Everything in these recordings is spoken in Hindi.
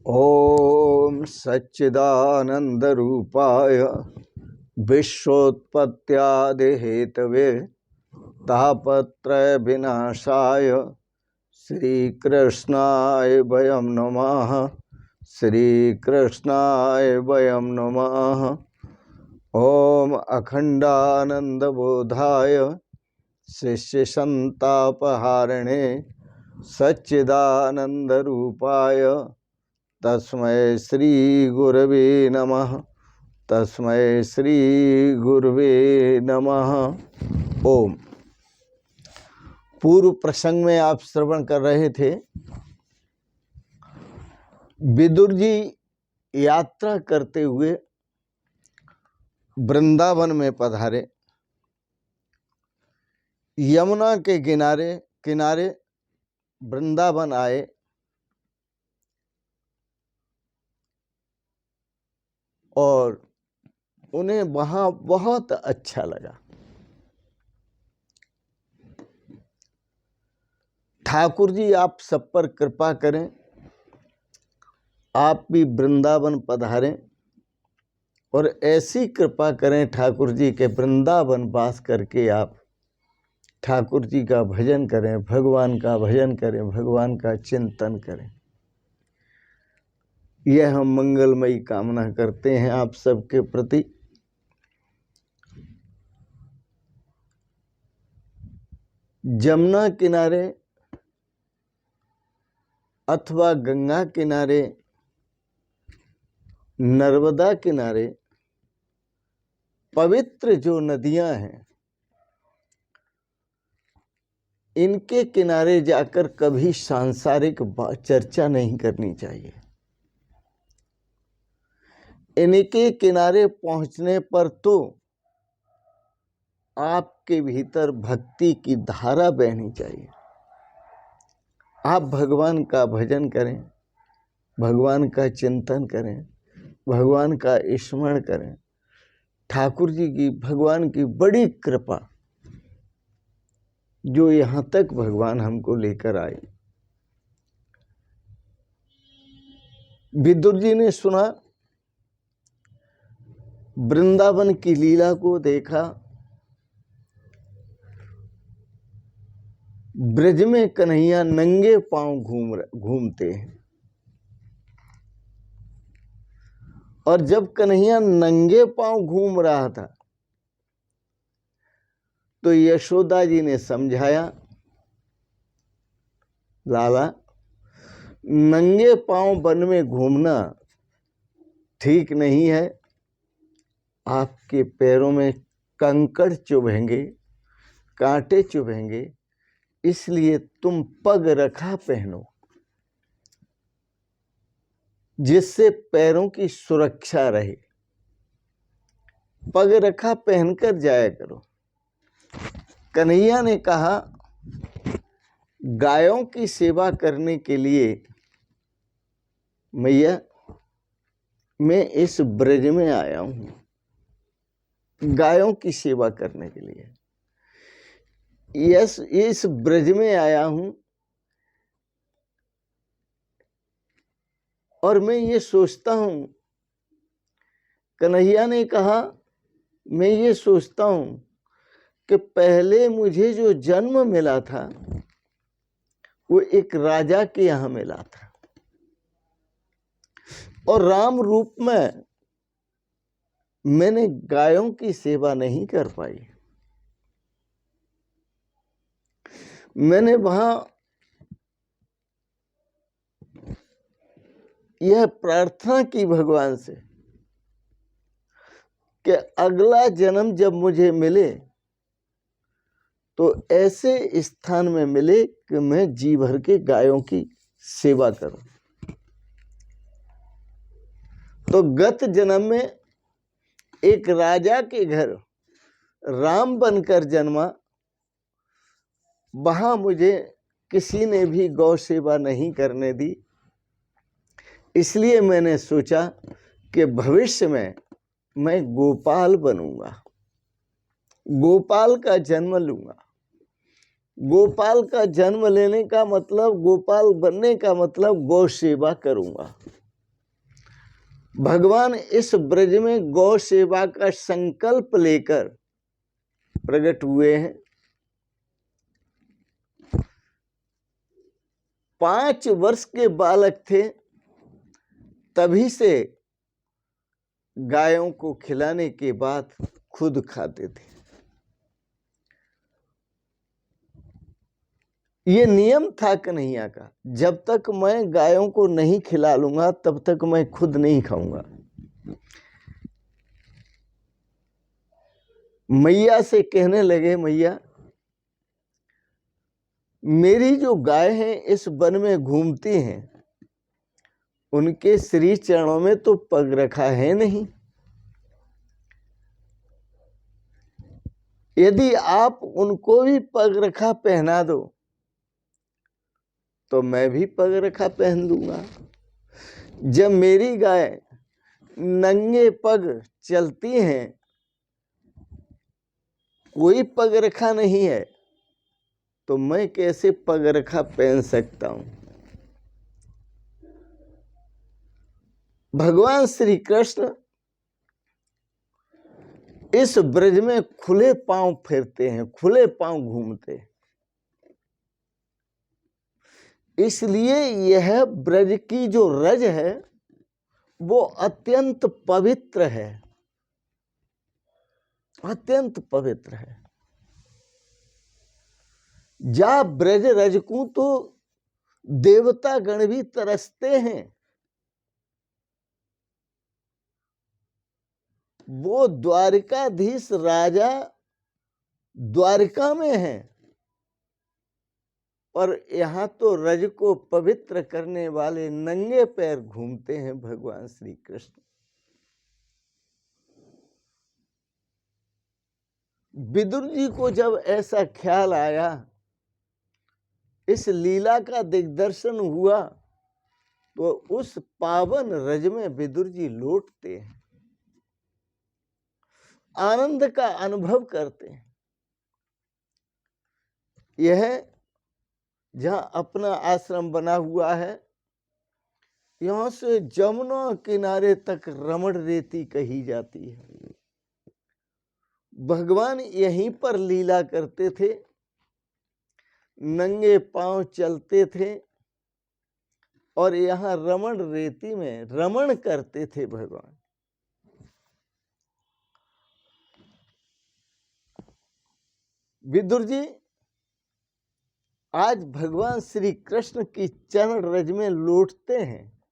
ओम सच्चिदानंद रूपाय विश्वोत्पत्त्यादिहेतवे तापत्रय विनाशाय श्रीकृष्णाय वयं नमः। श्रीकृष्णाय वयं नमः। ओम अखंडानंद बोधाय शिष्य संतापहारिणे सच्चिदानंद रूपाय तस्मै श्री गुरवे नमः। तस्मै श्री गुरवे नमः। ओम। पूर्व प्रसंग में आप श्रवण कर रहे थे, विदुर जी यात्रा करते हुए वृंदावन में पधारे। यमुना के किनारे किनारे वृंदावन आए और उन्हें वहाँ बहुत अच्छा लगा। ठाकुर जी आप सब पर कृपा करें, आप भी वृंदावन पधारें और ऐसी कृपा करें ठाकुर जी के वृंदावन वास करके आप ठाकुर जी का भजन करें, भगवान का भजन करें, भगवान का चिंतन करें। यह हम मंगलमयी कामना करते हैं आप सबके प्रति। जमुना किनारे अथवा गंगा किनारे, नर्मदा किनारे पवित्र जो नदियां हैं, इनके किनारे जाकर कभी सांसारिक चर्चा नहीं करनी चाहिए। इनके किनारे पहुंचने पर तो आपके भीतर भक्ति की धारा बहनी चाहिए। आप भगवान का भजन करें, भगवान का चिंतन करें, भगवान का स्मरण करें। ठाकुर जी की, भगवान की बड़ी कृपा जो यहाँ तक भगवान हमको लेकर आए। विदुर जी ने सुना, वृंदावन की लीला को देखा। ब्रज में कन्हैया नंगे पांव घूमते हैं और जब कन्हैया नंगे पांव घूम रहा था तो यशोदा जी ने समझाया, लाला नंगे पांव वन में घूमना ठीक नहीं है, आपके पैरों में कंकड़ चुभेंगे, कांटे चुभेंगे, इसलिए तुम पग रखा पहनो जिससे पैरों की सुरक्षा रहे। पग रखा पहनकर जाया करो। कन्हैया ने कहा, गायों की सेवा करने के लिए मैया मैं इस ब्रज में आया हूं, गायों की सेवा करने के लिए। यस, इस ब्रज में आया हूं और मैं ये सोचता हूं, कन्हैया ने कहा, मैं ये सोचता हूं कि पहले मुझे जो जन्म मिला था वो एक राजा के यहां मिला था और राम रूप में मैंने गायों की सेवा नहीं कर पाई। मैंने वहां यह प्रार्थना की भगवान से कि अगला जन्म जब मुझे मिले तो ऐसे स्थान में मिले कि मैं जी भर के गायों की सेवा करूं। तो गत जन्म में एक राजा के घर राम बनकर जन्मा, वहां मुझे किसी ने भी गौ सेवा नहीं करने दी। इसलिए मैंने सोचा कि भविष्य में मैं गोपाल बनूंगा, गोपाल का जन्म लूंगा। गोपाल का जन्म लेने का मतलब, गोपाल बनने का मतलब गौ सेवा करूंगा। भगवान इस ब्रज में गौ सेवा का संकल्प लेकर प्रकट हुए हैं। 5 वर्ष के बालक थे, तभी से गायों को खिलाने के बाद खुद खाते थे। ये नियम था कन्हैया का, जब तक मैं गायों को नहीं खिला लूंगा तब तक मैं खुद नहीं खाऊंगा। मैया से कहने लगे, मैया मेरी जो गाय हैं इस वन में घूमती हैं, उनके श्री चरणों में तो पग रखा है नहीं। यदि आप उनको भी पग रखा पहना दो तो मैं भी पग रखा पहन लूंगा। जब मेरी गाय नंगे पग चलती हैं, कोई पग रखा नहीं है, तो मैं कैसे पग रखा पहन सकता हूं। भगवान श्री कृष्ण इस ब्रज में खुले पांव फिरते हैं, खुले पांव घूमते हैं। इसलिए यह ब्रज की जो रज है वो अत्यंत पवित्र है, अत्यंत पवित्र है। जा ब्रज रज को तो देवता गण भी तरसते हैं। वो द्वारिकाधीश राजा द्वारिका में है और यहाँ तो रज को पवित्र करने वाले नंगे पैर घूमते हैं भगवान श्री कृष्ण। विदुर जी को जब ऐसा ख्याल आया, इस लीला का दिग्दर्शन हुआ, तो उस पावन रज में विदुर जी लौटते हैं, आनंद का अनुभव करते हैं। यह जहां अपना आश्रम बना हुआ है, यहां से जमुना किनारे तक रमण रेती कही जाती है। भगवान यहीं पर लीला करते थे, नंगे पांव चलते थे और यहाँ रमण रेती में रमण करते थे भगवान। विदुर जी आज भगवान श्री कृष्ण की चरण रज में लौटते हैं।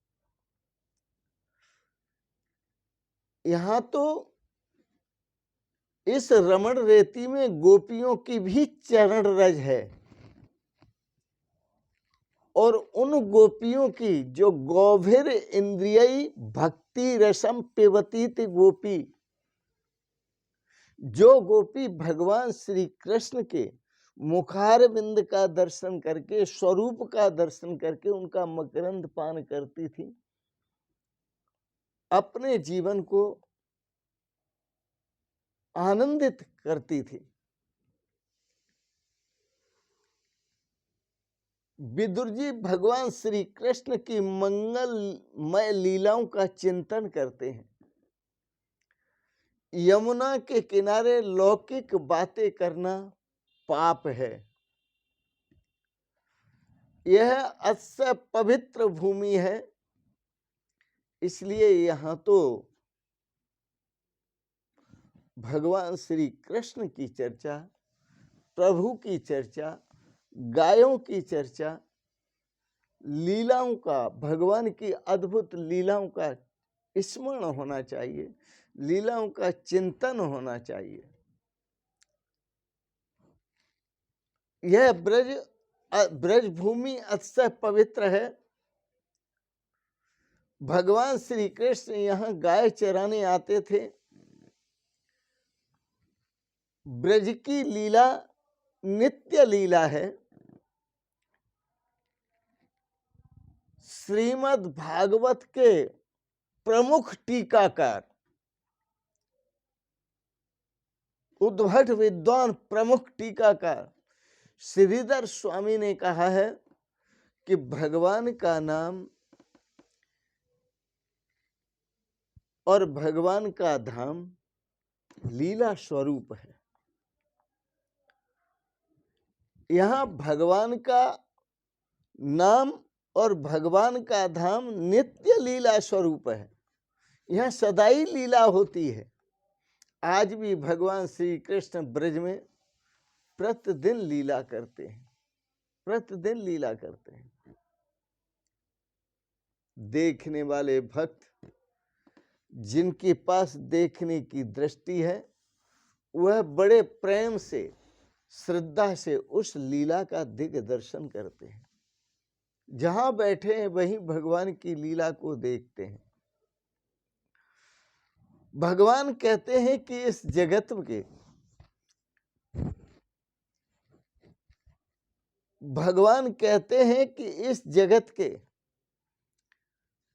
यहाँ तो इस रमण रेती में गोपियों की भी चरण रज है और उन गोपियों की जो गौभिर इंद्रियी भक्ति रसम पिबतीति गोपी, जो गोपी भगवान श्री कृष्ण के मुखारविंद का दर्शन करके, स्वरूप का दर्शन करके उनका मकरंद पान करती थी, अपने जीवन को आनंदित करती थी। विदुर जी भगवान श्री कृष्ण की मंगलमय लीलाओं का चिंतन करते हैं। यमुना के किनारे लौकिक बातें करना पाप है। यह अत्य पवित्र भूमि है, इसलिए यहाँ तो भगवान श्री कृष्ण की चर्चा, प्रभु की चर्चा, गायों की चर्चा, लीलाओं का, भगवान की अद्भुत लीलाओं का स्मरण होना चाहिए, लीलाओं का चिंतन होना चाहिए। यह ब्रज भूमि अत्य पवित्र है। भगवान श्री कृष्ण यहाँ गाय चराने आते थे। ब्रज की लीला नित्य लीला है। श्रीमद् भागवत के प्रमुख टीकाकार उद्भट विद्वान प्रमुख टीकाकार श्रीधर स्वामी ने कहा है कि भगवान का नाम और भगवान का धाम लीला स्वरूप है। यहाँ भगवान का नाम और भगवान का धाम नित्य लीला स्वरूप है। यहाँ सदाई लीला होती है। आज भी भगवान श्री कृष्ण ब्रज में प्रतिदिन लीला करते हैं, प्रतिदिन लीला करते हैं। देखने वाले भक्त जिनके पास देखने की दृष्टि है वह बड़े प्रेम से, श्रद्धा से उस लीला का दिव्य दर्शन करते हैं। जहां बैठे हैं वहीं भगवान की लीला को देखते हैं। भगवान कहते हैं कि इस जगत के, भगवान कहते हैं कि इस जगत के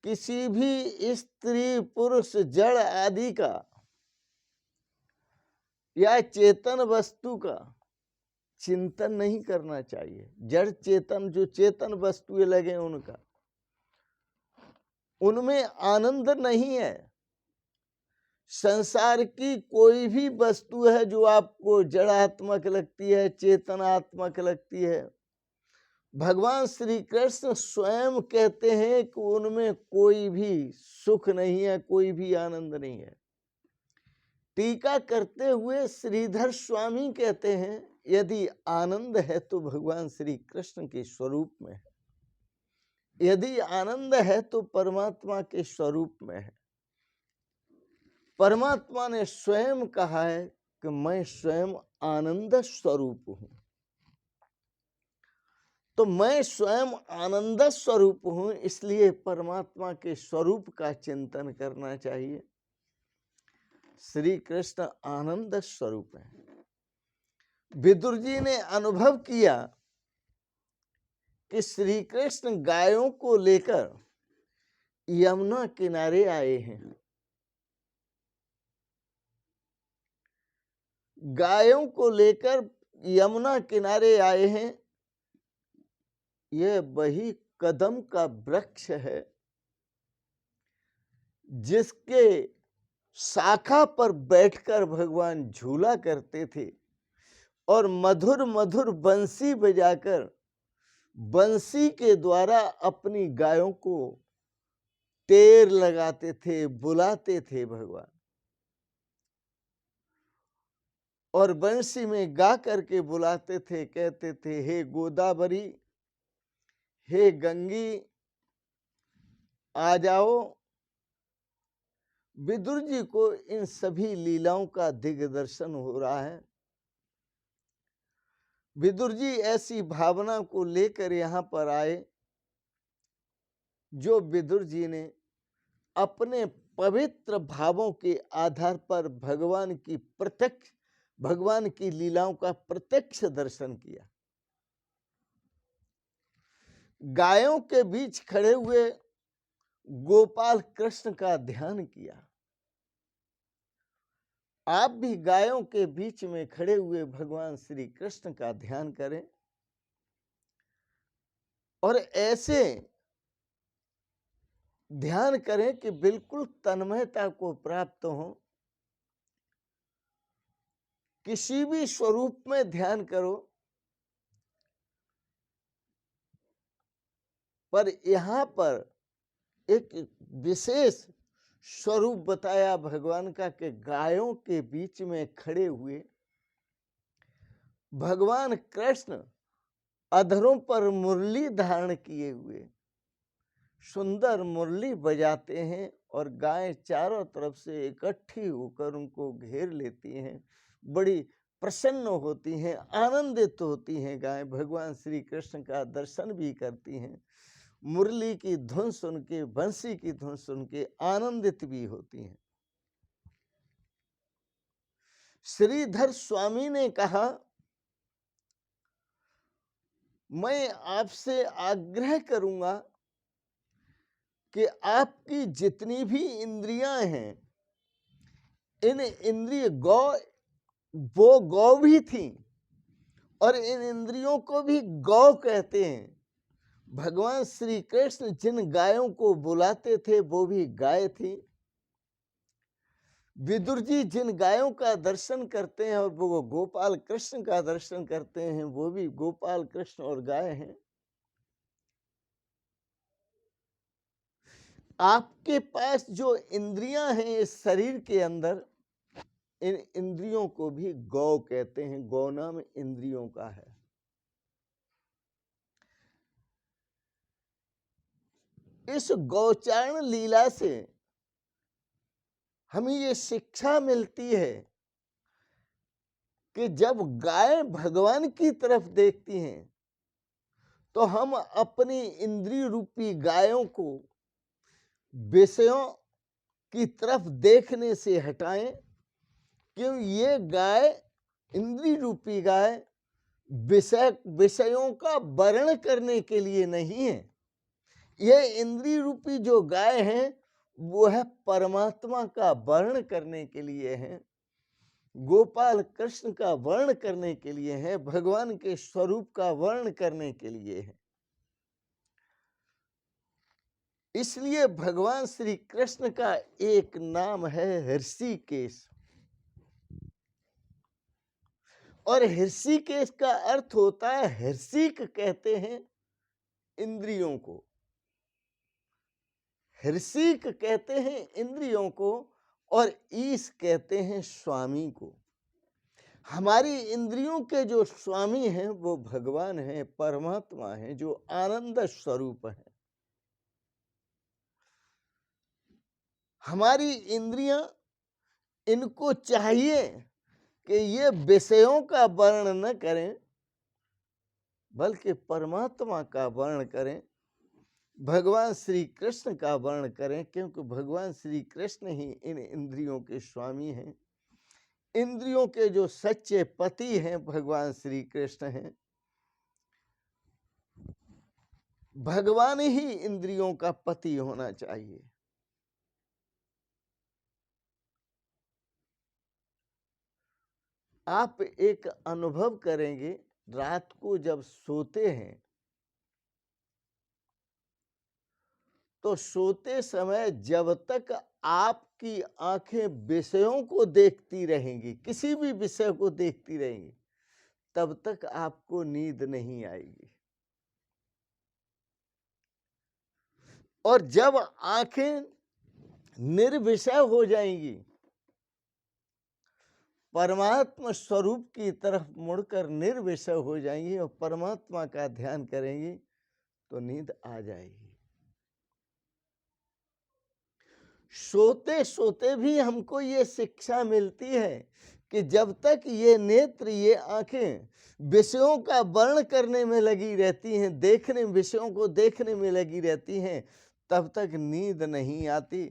किसी भी स्त्री पुरुष जड़ आदि का या चेतन वस्तु का चिंतन नहीं करना चाहिए। जड़ चेतन, जो चेतन वस्तुएं लगे उनका, उनमें आनंद नहीं है। संसार की कोई भी वस्तु है जो आपको जड़ात्मक लगती है, चेतनात्मक लगती है, भगवान श्री कृष्ण स्वयं कहते हैं कि उनमें कोई भी सुख नहीं है, कोई भी आनंद नहीं है। टीका करते हुए श्रीधर स्वामी कहते हैं यदि आनंद है तो भगवान श्री कृष्ण के स्वरूप में है, यदि आनंद है तो परमात्मा के स्वरूप में है। परमात्मा ने स्वयं कहा है कि मैं स्वयं आनंद स्वरूप हूं। तो मैं स्वयं आनंद स्वरूप हूं, इसलिए परमात्मा के स्वरूप का चिंतन करना चाहिए। श्री कृष्ण आनंद स्वरूप है। विदुर जी ने अनुभव किया कि श्री कृष्ण गायों को लेकर यमुना किनारे आए हैं। गायों को लेकर यमुना किनारे आए हैं। यह वही कदम का वृक्ष है जिसके शाखा पर बैठकर भगवान झूला करते थे और मधुर मधुर बंसी बजाकर बंसी के द्वारा अपनी गायों को टेर लगाते थे, बुलाते थे भगवान। और बंसी में गा करके बुलाते थे, कहते थे हे गोदावरी, हे गंगी, आ जाओ। विदुर जी को इन सभी लीलाओं का दिव्य दर्शन हो रहा है। विदुर जी ऐसी भावना को लेकर यहाँ पर आए जो विदुर जी ने अपने पवित्र भावों के आधार पर भगवान की प्रत्यक्ष, भगवान की लीलाओं का प्रत्यक्ष दर्शन किया। गायों के बीच खड़े हुए गोपाल कृष्ण का ध्यान किया। आप भी गायों के बीच में खड़े हुए भगवान श्री कृष्ण का ध्यान करें और ऐसे ध्यान करें कि बिल्कुल तन्मयता को प्राप्त हो। किसी भी स्वरूप में ध्यान करो, पर यहाँ पर एक विशेष स्वरूप बताया भगवान का कि गायों के बीच में खड़े हुए भगवान कृष्ण अधरों पर मुरली धारण किए हुए सुंदर मुरली बजाते हैं और गायें चारों तरफ से इकट्ठी होकर उनको घेर लेती हैं, बड़ी प्रसन्न होती हैं, आनंदित होती हैं। गायें भगवान श्री कृष्ण का दर्शन भी करती हैं, मुरली की धुन सुन के, बंसी की धुन सुन के आनंदित भी होती हैं। श्रीधर स्वामी ने कहा, मैं आपसे आग्रह करूंगा कि आपकी जितनी भी इंद्रियां हैं, इन इंद्रिय वो गौ भी थी और इन इंद्रियों को भी गौ कहते हैं। भगवान श्री कृष्ण जिन गायों को बुलाते थे वो भी गाय थी। विदुर जी जिन गायों का दर्शन करते हैं और वो गोपाल कृष्ण का दर्शन करते हैं, वो भी गोपाल कृष्ण और गाय हैं। आपके पास जो इंद्रियां हैं इस शरीर के अंदर, इन इंद्रियों को भी गौ कहते हैं। गौ नाम इंद्रियों का है। इस गौचारण लीला से हमें ये शिक्षा मिलती है कि जब गाय भगवान की तरफ देखती हैं तो हम अपनी इंद्रिय रूपी गायों को विषयों की तरफ देखने से हटाएं, क्यों ये गाय, इंद्रिय रूपी गाय विषयों का वर्ण करने के लिए नहीं है। ये इंद्रिय रूपी जो गाय है वो है परमात्मा का वर्ण करने के लिए है, गोपाल कृष्ण का वर्ण करने के लिए है, भगवान के स्वरूप का वर्ण करने के लिए है। इसलिए भगवान श्री कृष्ण का एक नाम है ऋषिकेश, और ऋषिकेश का अर्थ होता है, ऋषिक कहते हैं इंद्रियों को, ऋषिक कहते हैं इंद्रियों को, और ईश कहते हैं स्वामी को। हमारी इंद्रियों के जो स्वामी हैं वो भगवान हैं, परमात्मा हैं, जो आनंद स्वरूप है। हमारी इंद्रियां, इनको चाहिए कि ये विषयों का वर्ण न करें बल्कि परमात्मा का वर्ण करें, भगवान श्री कृष्ण का वर्ण करें, क्योंकि भगवान श्री कृष्ण ही इन इंद्रियों के स्वामी हैं। इंद्रियों के जो सच्चे पति हैं भगवान श्री कृष्ण हैं। भगवान ही इंद्रियों का पति होना चाहिए। आप एक अनुभव करेंगे, रात को जब सोते हैं तो सोते समय जब तक आपकी आंखें विषयों को देखती रहेंगी, किसी भी विषय को देखती रहेंगी, तब तक आपको नींद नहीं आएगी। और जब आंखें निर्विषय हो जाएंगी, परमात्मा स्वरूप की तरफ मुड़कर निर्विषय हो जाएंगी और परमात्मा का ध्यान करेंगी तो नींद आ जाएगी। सोते सोते भी हमको ये शिक्षा मिलती है कि जब तक ये नेत्र, ये आंखें विषयों का वर्ण करने में लगी रहती हैं, देखने, विषयों को देखने में लगी रहती हैं, तब तक नींद नहीं आती।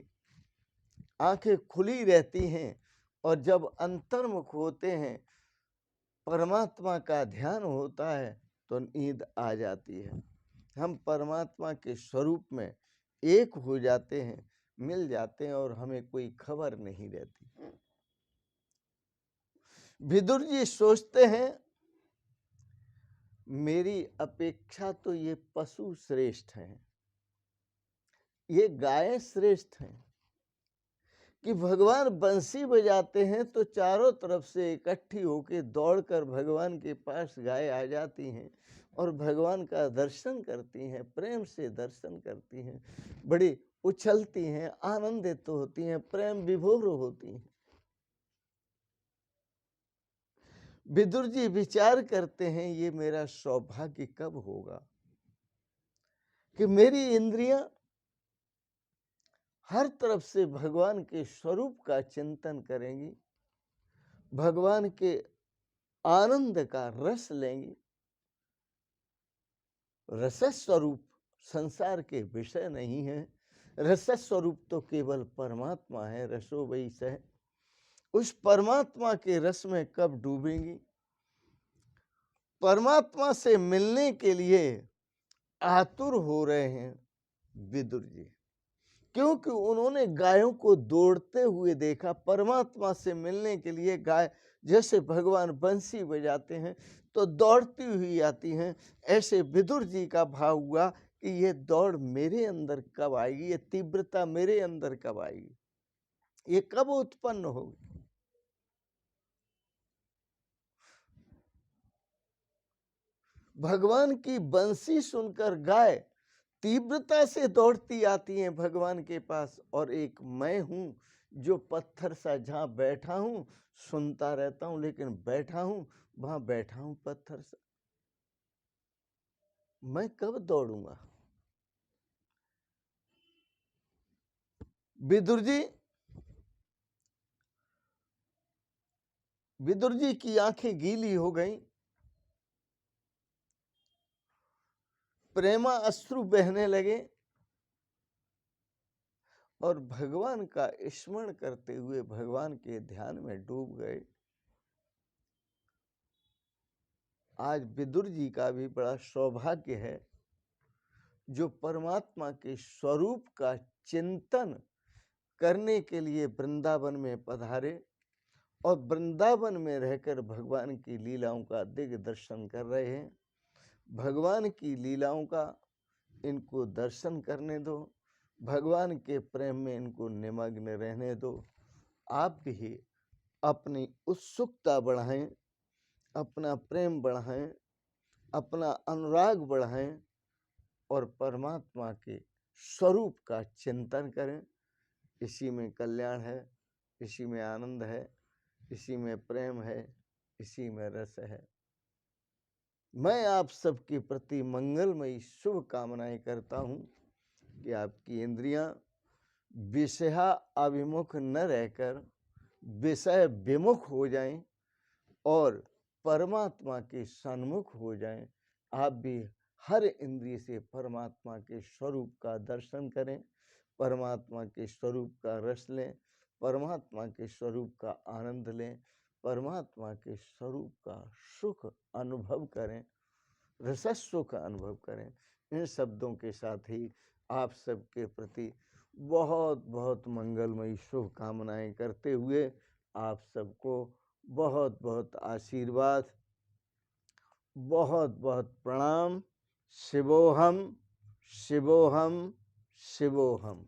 आंखें खुली रहती हैं और जब अंतर्मुख होते हैं, परमात्मा का ध्यान होता है तो नींद आ जाती है। हम परमात्मा के स्वरूप में एक हो जाते हैं, मिल जाते हैं, और हमें कोई खबर नहीं रहती। विदुर जी सोचते हैं, मेरी अपेक्षा तो ये पशु श्रेष्ठ हैं, ये गाय श्रेष्ठ हैं, कि भगवान बंसी बजाते हैं तो चारों तरफ से इकट्ठी होकर दौड़कर भगवान के पास गाय आ जाती हैं और भगवान का दर्शन करती हैं, प्रेम से दर्शन करती हैं, बड़ी उछलती हैं, आनंदित होती हैं, प्रेम विभोर होती हैं। विदुर जी विचार करते हैं, ये मेरा सौभाग्य कब होगा कि मेरी इंद्रियां हर तरफ से भगवान के स्वरूप का चिंतन करेंगी, भगवान के आनंद का रस लेंगी। रस स्वरूप संसार के विषय नहीं है, रस स्वरूप तो केवल परमात्मा है। रसो वही सह, उस परमात्मा के रस में कब डूबेंगी? परमात्मा से मिलने के लिए आतुर हो रहे हैं विदुर जी, क्योंकि उन्होंने गायों को दौड़ते हुए देखा। परमात्मा से मिलने के लिए गाय, जैसे भगवान बंसी बजाते हैं तो दौड़ती हुई आती हैं, ऐसे विदुर जी का भाव हुआ कि ये दौड़ मेरे अंदर कब आएगी, ये तीव्रता मेरे अंदर कब आएगी। ये कब उत्पन्न होगी? भगवान की बंसी सुनकर गाय तीव्रता से दौड़ती आती है भगवान के पास, और एक मैं हूं जो पत्थर सा जहां बैठा हूं सुनता रहता हूं, लेकिन बैठा हूं वहां बैठा हूं पत्थर सा। मैं कब दौड़ूंगा? विदुर जी की आंखें गीली हो गईं, प्रेमा अश्रु बहने लगे और भगवान का स्मरण करते हुए भगवान के ध्यान में डूब गए। आज विदुर जी का भी बड़ा सौभाग्य है जो परमात्मा के स्वरूप का चिंतन करने के लिए वृंदावन में पधारे और वृंदावन में रहकर भगवान की लीलाओं का दिव्य दर्शन कर रहे हैं। भगवान की लीलाओं का इनको दर्शन करने दो, भगवान के प्रेम में इनको निमग्न रहने दो। आप भी अपनी उत्सुकता बढ़ाएं, अपना प्रेम बढ़ाएं, अपना अनुराग बढ़ाएं और परमात्मा के स्वरूप का चिंतन करें। इसी में कल्याण है, इसी में आनंद है, इसी में प्रेम है, इसी में रस है। मैं आप सबके प्रति मंगलमयी शुभ कामनाएं करता हूं कि आपकी इंद्रियां विषया अभिमुख न रहकर विषय विमुख हो जाएं और परमात्मा के सन्मुख हो जाएं। आप भी हर इंद्रिय से परमात्मा के स्वरूप का दर्शन करें, परमात्मा के स्वरूप का रस लें, परमात्मा के स्वरूप का आनंद लें, परमात्मा के स्वरूप का सुख अनुभव करें, रसस्व का अनुभव करें। इन शब्दों के साथ ही आप सबके प्रति बहुत बहुत मंगलमयी शुभकामनाएं करते हुए आप सबको बहुत बहुत आशीर्वाद, बहुत बहुत प्रणाम। शिवोहम शिवोहम शिवोहम।